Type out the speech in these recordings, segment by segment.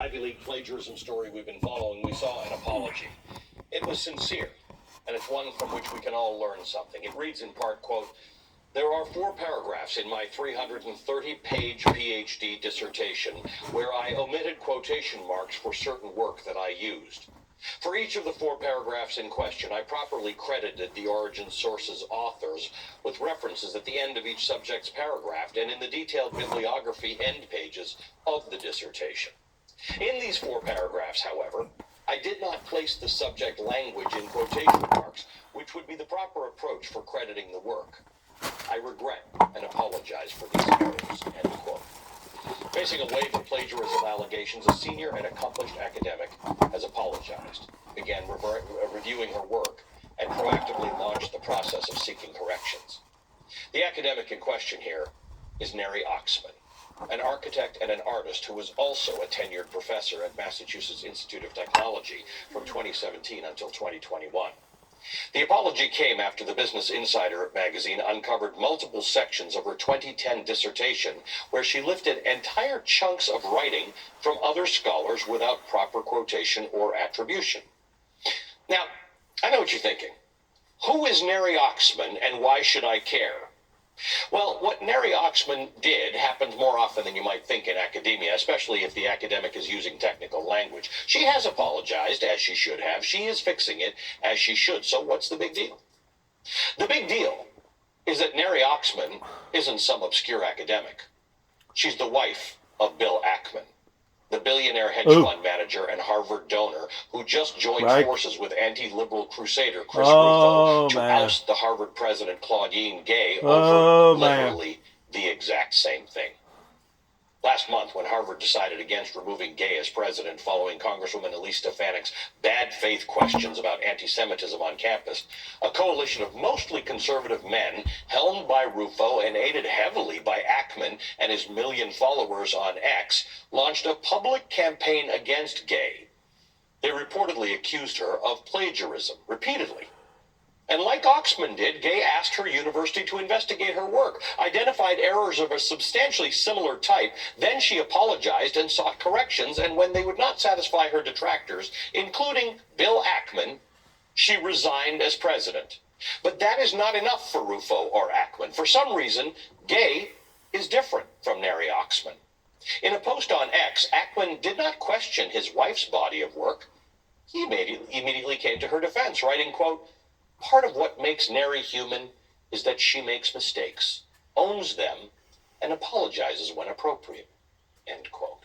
Ivy League plagiarism story we've been following, we saw an apology. It was sincere, and it's one from which we can all learn something. It reads in part, quote, "There are 4 paragraphs in my 330-page PhD dissertation where I omitted quotation marks for certain work that I used. For each of the 4 paragraphs in question, I properly credited the origin source's authors with references at the end of each subject's paragraph and in the detailed bibliography end pages of the dissertation. In these 4 paragraphs, however, I did not place the subject language in quotation marks, which would be the proper approach for crediting the work. I regret and apologize for these errors," end quote. Facing away from plagiarism allegations, a senior and accomplished academic has apologized, began reviewing her work, and proactively launched the process of seeking corrections. The academic in question here is Neri Oxman, an architect and an artist who was also a tenured professor at Massachusetts Institute of Technology from 2017 until 2021. The apology came after the Business Insider magazine uncovered multiple sections of her 2010 dissertation where she lifted entire chunks of writing from other scholars without proper quotation or attribution. Now, I know what you're thinking. Who is Neri Oxman and why should I care? Well, what Neri Oxman did happens more often than you might think in academia, especially if the academic is using technical language. She has apologized, as she should have. She is fixing it, as she should. So what's the big deal? The big deal is that Neri Oxman isn't some obscure academic. She's the wife of Bill Ackman, the billionaire hedge fund manager and Harvard donor who just joined forces with anti-liberal crusader Chris Rufo to oust the Harvard president Claudine Gay over literally the exact same thing. Last month, when Harvard decided against removing Gay as president following Congresswoman Elise Stefanik's bad faith questions about anti-Semitism on campus, a coalition of mostly conservative men, helmed by Rufo and aided heavily by Ackman and his million followers on X, launched a public campaign against Gay. They reportedly accused her of plagiarism repeatedly. And like Oxman did, Gay asked her university to investigate her work, identified errors of a substantially similar type, then she apologized and sought corrections, and when they would not satisfy her detractors, including Bill Ackman, she resigned as president. But that is not enough for Rufo or Ackman. For some reason, Gay is different from Neri Oxman. In a post on X, Ackman did not question his wife's body of work. He immediately came to her defense, writing, quote, "Part of what makes Neri human is that she makes mistakes, owns them, and apologizes when appropriate," end quote.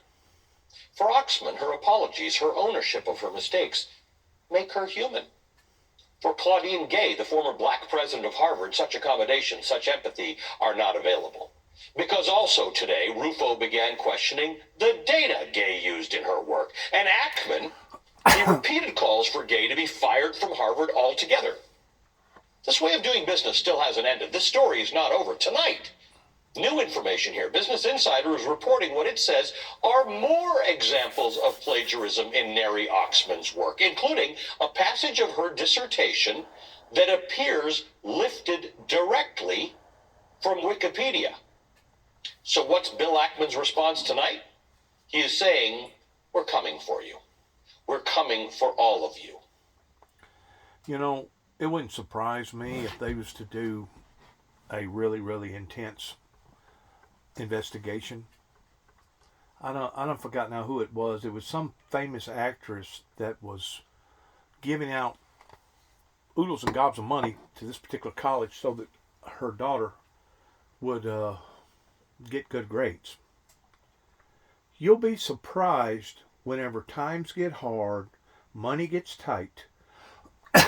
For Oxman, her apologies, her ownership of her mistakes, make her human. For Claudine Gay, the former black president of Harvard, such accommodation, such empathy are not available. Because also today, Rufo began questioning the data Gay used in her work, and Ackman, he repeated calls for Gay to be fired from Harvard altogether. This way of doing business still hasn't ended. This story is not over. Tonight, new information here. Business Insider is reporting what it says are more examples of plagiarism in Neri Oxman's work, including a passage of her dissertation that appears lifted directly from Wikipedia. So what's Bill Ackman's response tonight? He is saying, we're coming for you. We're coming for all of you. You know, it wouldn't surprise me if they was to do a really, really intense investigation. I don't forgot now who it was. It was some famous actress that was giving out oodles and gobs of money to this particular college so that her daughter would get good grades. You'll be surprised whenever times get hard, money gets tight.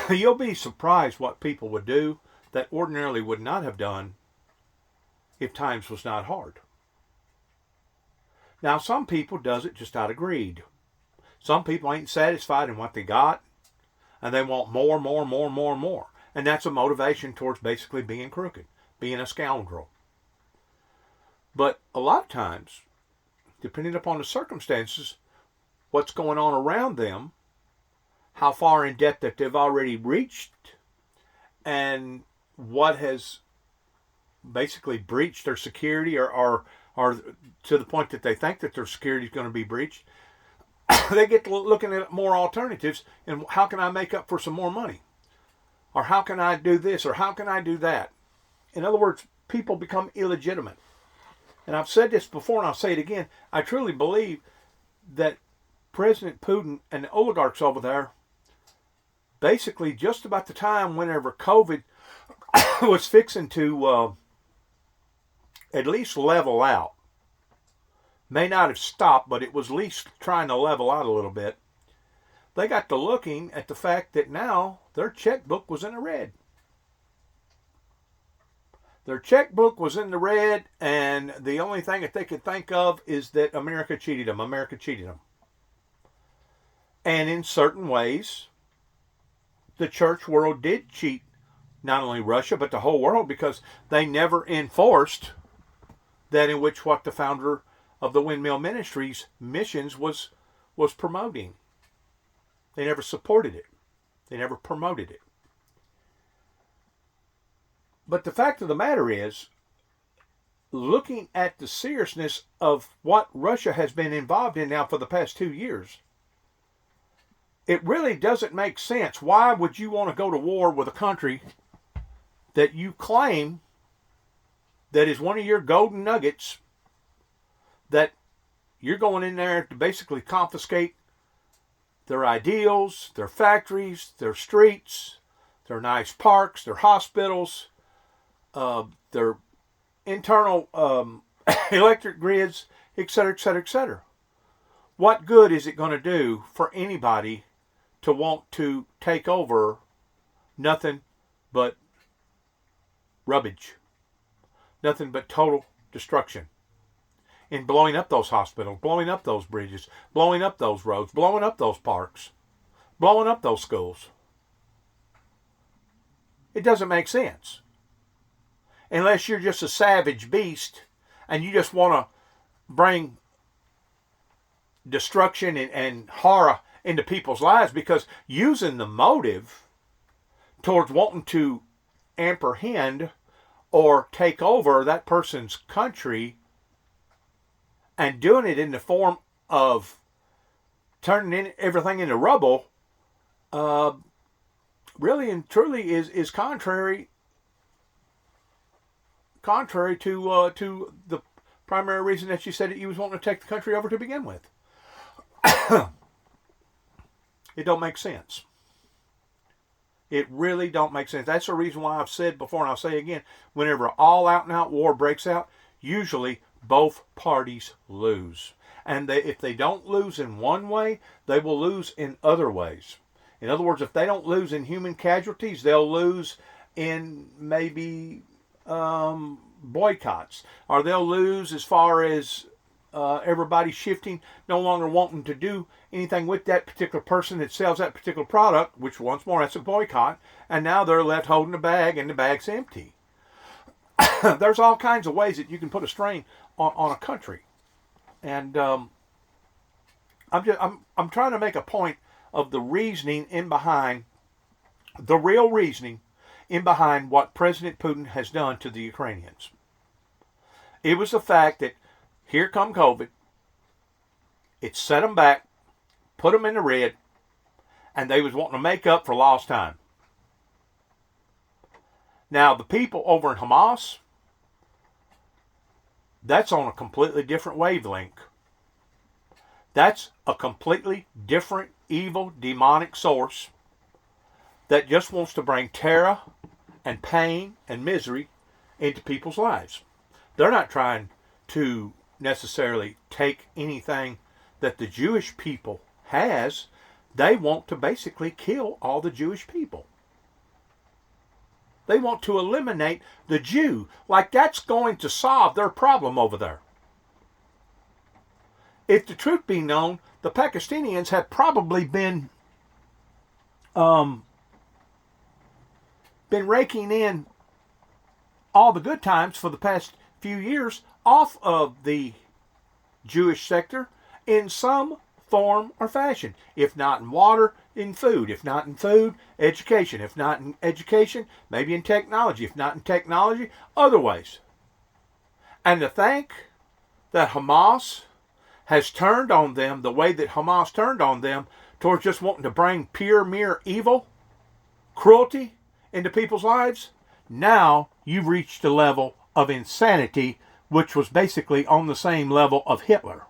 You'll be surprised what people would do that ordinarily would not have done if times was not hard. Now, some people does it just out of greed. Some people ain't satisfied in what they got, and they want more, more, more, more, more. And that's a motivation towards basically being crooked, being a scoundrel. But a lot of times, depending upon the circumstances, what's going on around them, how far in debt that they've already reached, and what has basically breached their security or to the point that they think that their security is going to be breached, they get to looking at more alternatives and how can I make up for some more money? Or how can I do this? Or how can I do that? In other words, people become illegitimate. And I've said this before and I'll say it again. I truly believe that President Putin and the oligarchs over there, basically just about the time whenever COVID was fixing to at least level out, may not have stopped, but it was at least trying to level out a little bit, they got to looking at the fact that now their checkbook was in the red. Their checkbook was in the red, and the only thing that they could think of is that America cheated them. America cheated them. And in certain ways, the church world did cheat not only Russia, but the whole world, because they never enforced that in which what the founder of the Windmill Ministries missions was promoting. They never supported it. They never promoted it. But the fact of the matter is, looking at the seriousness of what Russia has been involved in now for the past 2 years, it really doesn't make sense. Why would you want to go to war with a country that you claim that is one of your golden nuggets, that you're going in there to basically confiscate their ideals, their factories, their streets, their nice parks, their hospitals, their internal electric grids, etc., etc., etc. What good is it going to do for anybody to want to take over nothing but rubbish, nothing but total destruction, in blowing up those hospitals, blowing up those bridges, blowing up those roads, blowing up those parks, blowing up those schools? It doesn't make sense. Unless you're just a savage beast and you just want to bring destruction and horror into people's lives, because using the motive towards wanting to apprehend or take over that person's country and doing it in the form of turning everything into rubble, really and truly is contrary to the primary reason that you said that you was wanting to take the country over to begin with. It don't make sense. It really don't make sense. That's the reason why I've said before, and I'll say again, whenever all out and out war breaks out, usually both parties lose. And if they don't lose in one way, they will lose in other ways. In other words, if they don't lose in human casualties, they'll lose in maybe boycotts, or they'll lose as far as everybody shifting, no longer wanting to do anything with that particular person that sells that particular product, which once more, that's a boycott, and now they're left holding the bag and the bag's empty. There's all kinds of ways that you can put a strain on a country. And I'm trying to make a point of the reasoning in behind, the real reasoning in behind what President Putin has done to the Ukrainians. It was the fact that here come COVID, it set them back, put them in the red, and they was wanting to make up for lost time. Now, the people over in Hamas, that's on a completely different wavelength. That's a completely different, evil, demonic source that just wants to bring terror and pain and misery into people's lives. They're not trying to necessarily take anything that the Jewish people has. They want to basically kill all the Jewish people. They want to eliminate the Jew, like that's going to solve their problem over there. If the truth be known, the Pakistanians have probably been raking in all the good times for the past few years off of the Jewish sector in some form or fashion. If not in water, in food. If not in food, education. If not in education, maybe in technology. If not in technology, other ways. And to think that Hamas has turned on them the way that Hamas turned on them towards just wanting to bring pure, mere evil, cruelty into people's lives, now you've reached a level of insanity which was basically on the same level of Hitler.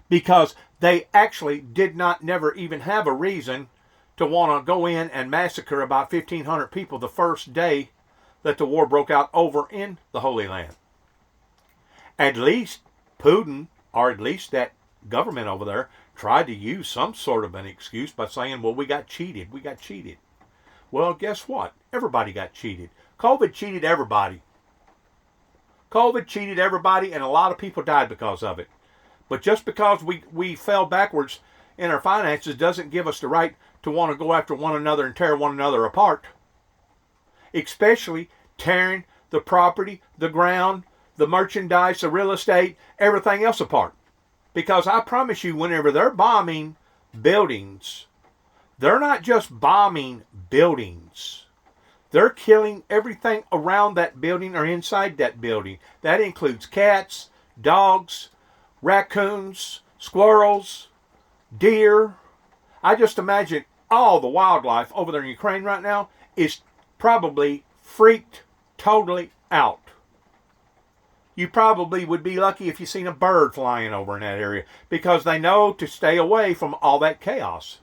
Because they actually did not never even have a reason to want to go in and massacre about 1,500 people the first day that the war broke out over in the Holy Land. At least Putin, or at least that government over there, tried to use some sort of an excuse by saying, well, we got cheated. Well, guess what? Everybody got cheated. COVID cheated everybody. And a lot of people died because of it. But just because we fell backwards in our finances doesn't give us the right to want to go after one another and tear one another apart. Especially tearing the property, the ground, the merchandise, the real estate, everything else apart. Because I promise you, whenever they're bombing buildings, they're not just bombing buildings. They're killing everything around that building or inside that building. That includes cats, dogs, raccoons, squirrels, deer. I just imagine all the wildlife over there in Ukraine right now is probably freaked totally out. You probably would be lucky if you seen a bird flying over in that area because they know to stay away from all that chaos.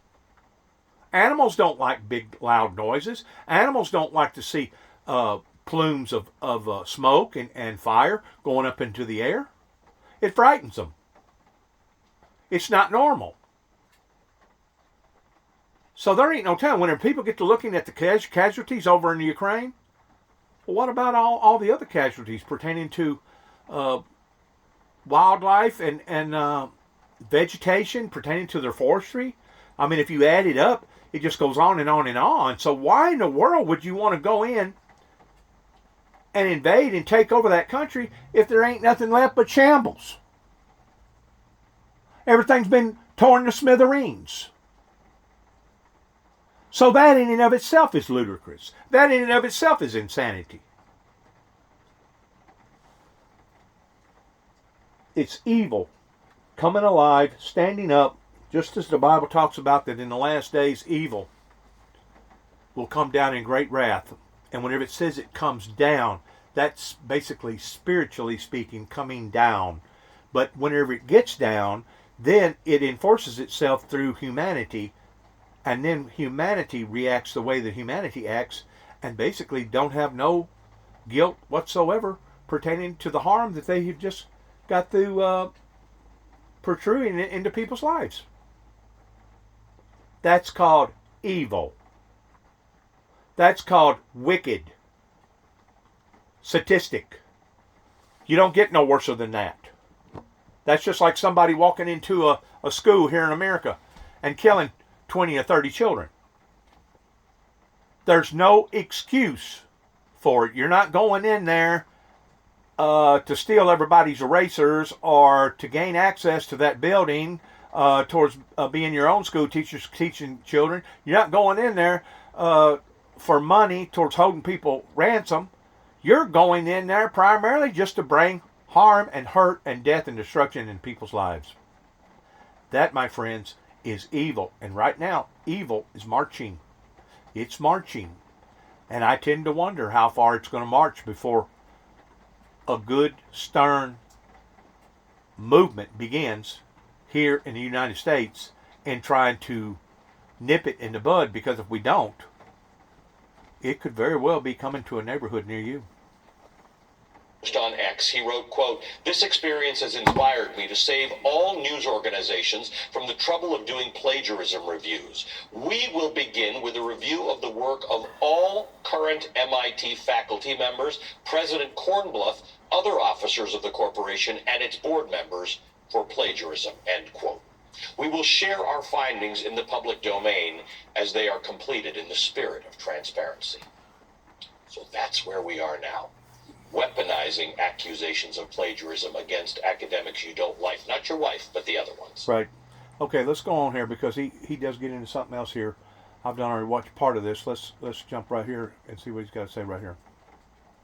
Animals don't like big, loud noises. Animals don't like to see plumes of smoke and fire going up into the air. It frightens them. It's not normal. So there ain't no telling. When people get to looking at the casualties over in the Ukraine, well, what about all the other casualties pertaining to wildlife and vegetation pertaining to their forestry? I mean, if you add it up, it just goes on and on and on. So why in the world would you want to go in and invade and take over that country if there ain't nothing left but shambles? Everything's been torn to smithereens. So that in and of itself is ludicrous. That in and of itself is insanity. It's evil coming alive, standing up, just as the Bible talks about that in the last days evil will come down in great wrath. And whenever it says it comes down, that's basically spiritually speaking coming down. But whenever it gets down, then it enforces itself through humanity, and then humanity reacts the way that humanity acts and basically don't have no guilt whatsoever pertaining to the harm that they have just got through protruding it into people's lives. That's called evil. That's called wicked. Sadistic. You don't get no worse than that. That's just like somebody walking into a school here in America and killing 20 or 30 children. There's no excuse for it. You're not going in there to steal everybody's erasers or to gain access to that building towards being your own school teachers teaching children. You're not going in there for money towards holding people ransom. You're going in there primarily just to bring harm and hurt and death and destruction in people's lives. That, my friends, is evil. And right now, evil is marching. It's marching. And I tend to wonder how far it's going to march before a good, stern movement begins here in the United States in trying to nip it in the bud, because if we don't, it could very well be coming to a neighborhood near you. On X, he wrote, quote, "This experience has inspired me to save all news organizations from the trouble of doing plagiarism reviews. We will begin with a review of the work of all current MIT faculty members, President Kornbluth, other officers of the corporation, and its board members for plagiarism," end quote. "We will share our findings in the public domain as they are completed in the spirit of transparency." So that's where we are now. Weaponizing accusations of plagiarism against academics you don't like. Not your wife, but the other ones. Right. Okay, let's go on here because he does get into something else here. I've done already watched part of this. Let's jump right here and see what he's got to say right here.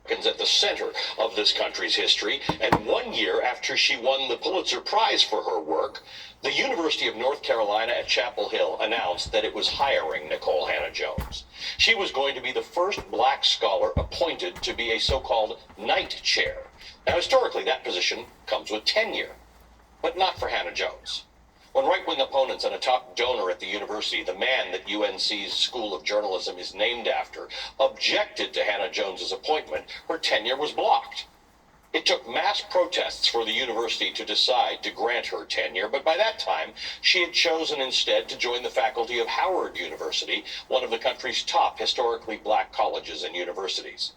at the center of this country's history, and 1 year after she won the Pulitzer Prize for her work, the University of North Carolina at Chapel Hill announced that it was hiring Nikole Hannah-Jones. She was going to be the first black scholar appointed to be a so-called Knight Chair. Now, historically, that position comes with tenure, but not for Hannah-Jones. When right-wing opponents and a top donor at the university, the man that UNC's School of Journalism is named after, objected to Hannah-Jones's appointment, her tenure was blocked. It took mass protests for the university to decide to grant her tenure, but by that time, she had chosen instead to join the faculty of Howard University, one of the country's top historically black colleges and universities.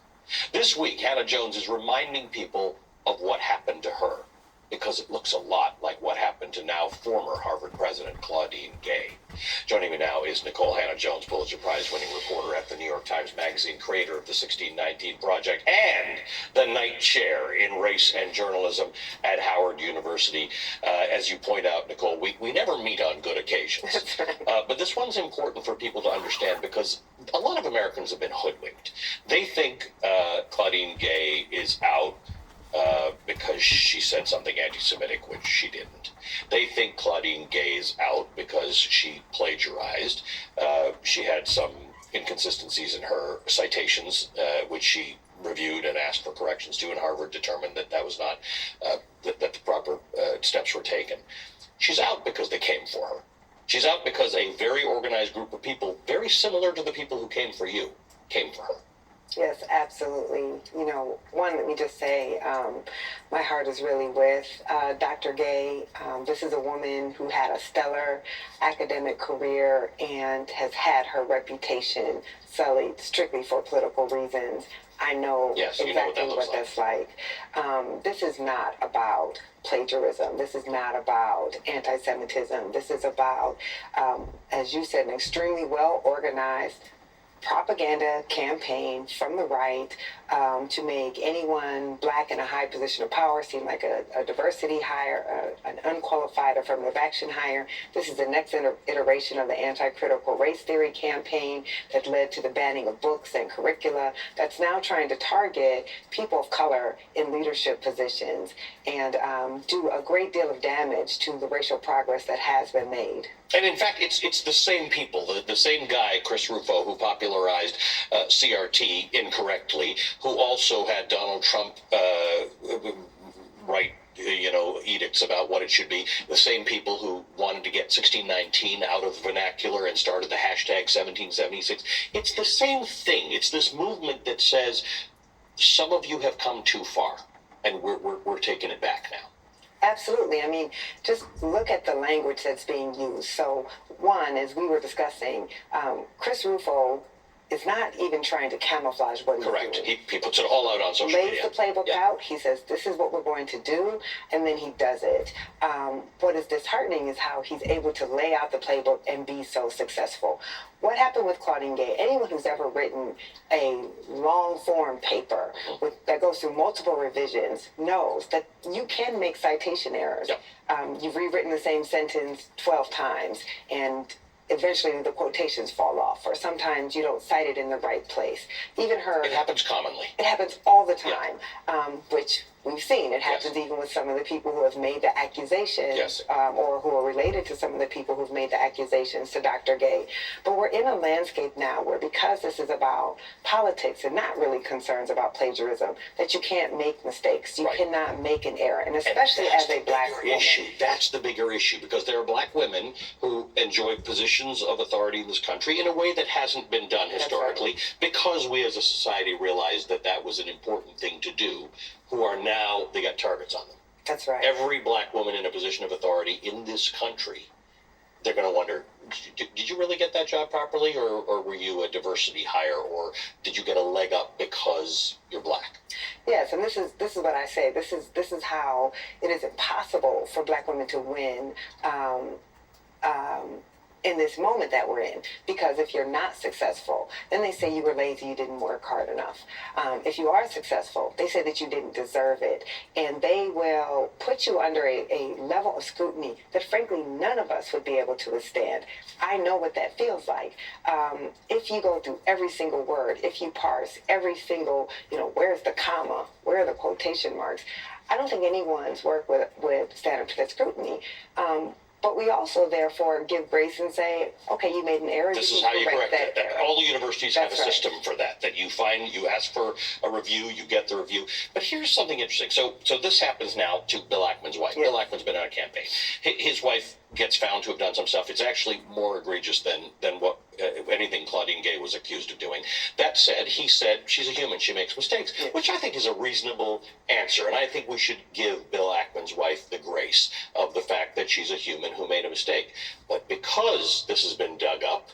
This week, Hannah-Jones is reminding people of what happened to her, because it looks a lot like what happened to now former Harvard president Claudine Gay. Joining me now is Nikole Hannah-Jones, Pulitzer Prize-winning reporter at the New York Times Magazine, creator of the 1619 Project, and the Knight Chair in Race and Journalism at Howard University. As you point out, Nikole, we never meet on good occasions. But this one's important for people to understand because a lot of Americans have been hoodwinked. They think Claudine Gay is out because she said something anti-Semitic, which she didn't. They think Claudine Gay is out because she plagiarized. She had some inconsistencies in her citations, which she reviewed and asked for corrections to, and Harvard determined that that was not, that the proper steps were taken. She's out because they came for her. She's out because a very organized group of people, very similar to the people who came for you, came for her. Yes, absolutely. You know, let me just say, my heart is really with Dr. Gay. This is a woman who had a stellar academic career and has had her reputation sullied strictly for political reasons. I know exactly what that's like. This is not about plagiarism. This is not about anti-Semitism. This is about, as you said, an extremely well-organized propaganda campaign from the right to make anyone black in a high position of power seem like a diversity hire, an unqualified affirmative action hire. This is the next iteration of the anti-critical race theory campaign that led to the banning of books and curricula that's now trying to target people of color in leadership positions and do a great deal of damage to the racial progress that has been made. And in fact, it's the same people, the same guy, Chris Rufo, who popularized CRT incorrectly, who also had Donald Trump write, edicts about what it should be. The same people who wanted to get 1619 out of vernacular and started the hashtag 1776. It's the same thing. It's this movement that says some of you have come too far, and we're taking it back now. Absolutely. I mean, just look at the language that's being used. So, one, as we were discussing, Chris Rufo is not even trying to camouflage what he's doing. Correct. He puts it all out on social media. Lays the playbook out. He says, this is what we're going to do, and then he does it. What is disheartening is how he's able to lay out the playbook and be so successful. What happened with Claudine Gay? Anyone who's ever written a long-form paper that goes through multiple revisions knows that you can make citation errors. Yep. You've rewritten the same sentence 12 times, and eventually the quotations fall off, or sometimes you don't cite it in the right place. Even her... It happens commonly. It happens all the time, which we've seen. It happens even with some of the people who have made the accusations, or who are related to some of the people who've made the accusations to Dr. Gay. But we're in a landscape now where, because this is about politics and not really concerns about plagiarism, that you can't make mistakes. You cannot make an error, and especially as a black woman. That's the bigger issue, because there are black women who enjoy positions of authority in this country in a way that hasn't been done historically, because we as a society realized that that was an important thing to do, who are now, they got targets on them. That's right. Every black woman in a position of authority in this country, they're going to wonder, did you really get that job properly, or were you a diversity hire, or did you get a leg up because you're black? Yes, and this is what I say. This is how it is impossible for black women to win in this moment that we're in. Because if you're not successful, then they say you were lazy, you didn't work hard enough. If you are successful, they say that you didn't deserve it. And they will put you under a level of scrutiny that frankly none of us would be able to withstand. I know what that feels like. If you go through every single word, if you parse every single, where's the comma, where are the quotation marks, I don't think anyone's work would stand up to that scrutiny. But we also, therefore, give grace and say, okay, you made an error. This is how you correct it. error. All the universities have a That's right. system for that. That you ask for a review, you get the review. But here's something interesting. So this happens now to Bill Ackman's wife. Yeah. Bill Ackman's been on a campaign. His wife gets found to have done some stuff. It's actually more egregious than what anything Claudine Gay was accused of doing. That said, he said she's a human. She makes mistakes, Yeah. which I think is a reasonable answer. And I think we should give Bill Ackman's wife the grace of the fact that she's a human who made a mistake. But because this has been dug up,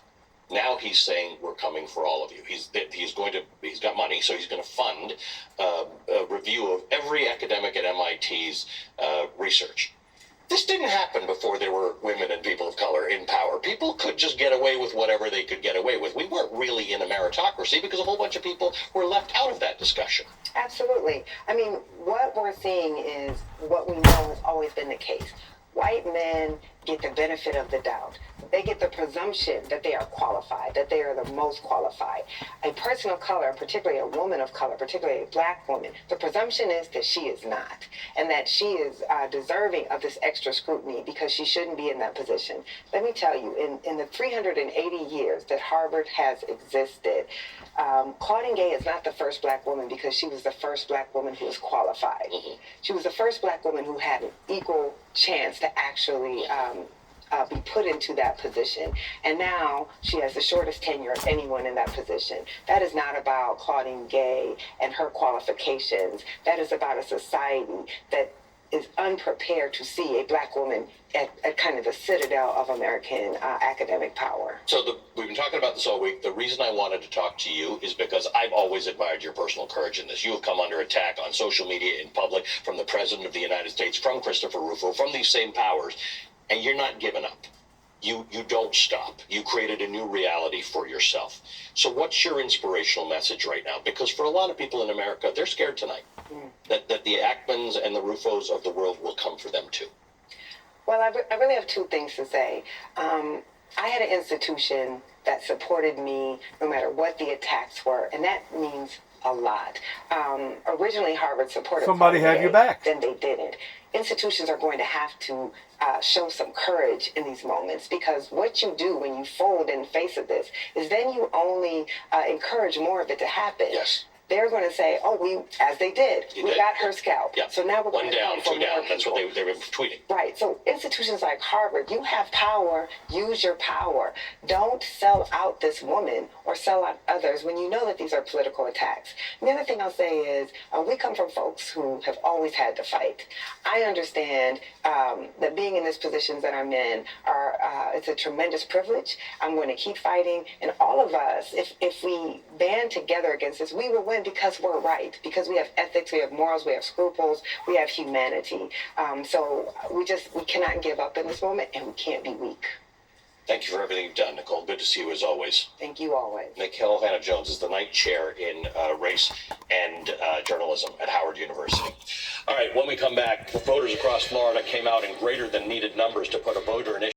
now he's saying we're coming for all of you. He's got money, so he's going to fund a review of every academic at MIT's research. This didn't happen before there were women and people of color in power. People could just get away with whatever they could get away with. We weren't really in a meritocracy because a whole bunch of people were left out of that discussion. Absolutely. I mean, what we're seeing is what we know has always been the case. White men get the benefit of the doubt. They get the presumption that they are qualified, that they are the most qualified. A person of color, particularly a woman of color, particularly a black woman, the presumption is that she is not, and that she is deserving of this extra scrutiny because she shouldn't be in that position. Let me tell you, in the 380 years that Harvard has existed, Claudine Gay is not the first black woman because she was the first black woman who was qualified. Mm-hmm. She was the first black woman who had an equal chance to actually be put into that position. And now she has the shortest tenure of anyone in that position. That is not about Claudine Gay and her qualifications. That is about a society that is unprepared to see a black woman at kind of the citadel of American academic power. So we've been talking about this all week. The reason I wanted to talk to you is because I've always admired your personal courage in this. You have come under attack on social media in public from the President of the United States, from Christopher Rufo, from these same powers, and you're not giving up. You don't stop. You created a new reality for yourself. So what's your inspirational message right now? Because for a lot of people in America, they're scared tonight that the Ackmans and the Rufos of the world will come for them too. Well, I really have two things to say. I had an institution that supported me no matter what the attacks were, and that means a lot. Originally, Harvard supported Somebody Claudine had your Gay, back. Then they didn't. Institutions are going to have to show some courage in these moments, because what you do when you fold in the face of this is then you only encourage more of it to happen. Yes. They're going to say, oh, as they did, we did. got her scalp. Yeah. So now we're One going to down, come for two more down. That's what people. they were tweeting. Right. So institutions like Harvard, you have power, use your power. Don't sell out this woman or sell out others when you know that these are political attacks. And the other thing I'll say is we come from folks who have always had to fight. I understand that being in these positions that I'm in it's a tremendous privilege. I'm going to keep fighting. And all of us, if we band together against this, we will win because we're right, because we have ethics, we have morals, we have scruples, we have humanity. So we cannot give up in this moment, and we can't be weak. Thank you for everything you've done, Nicole. Good to see you as always. Thank you always. Nicole Hannah-Jones is the Knight Chair in Race and Journalism at Howard University. All right, when we come back, voters across Florida came out in greater than needed numbers to put a voter initiative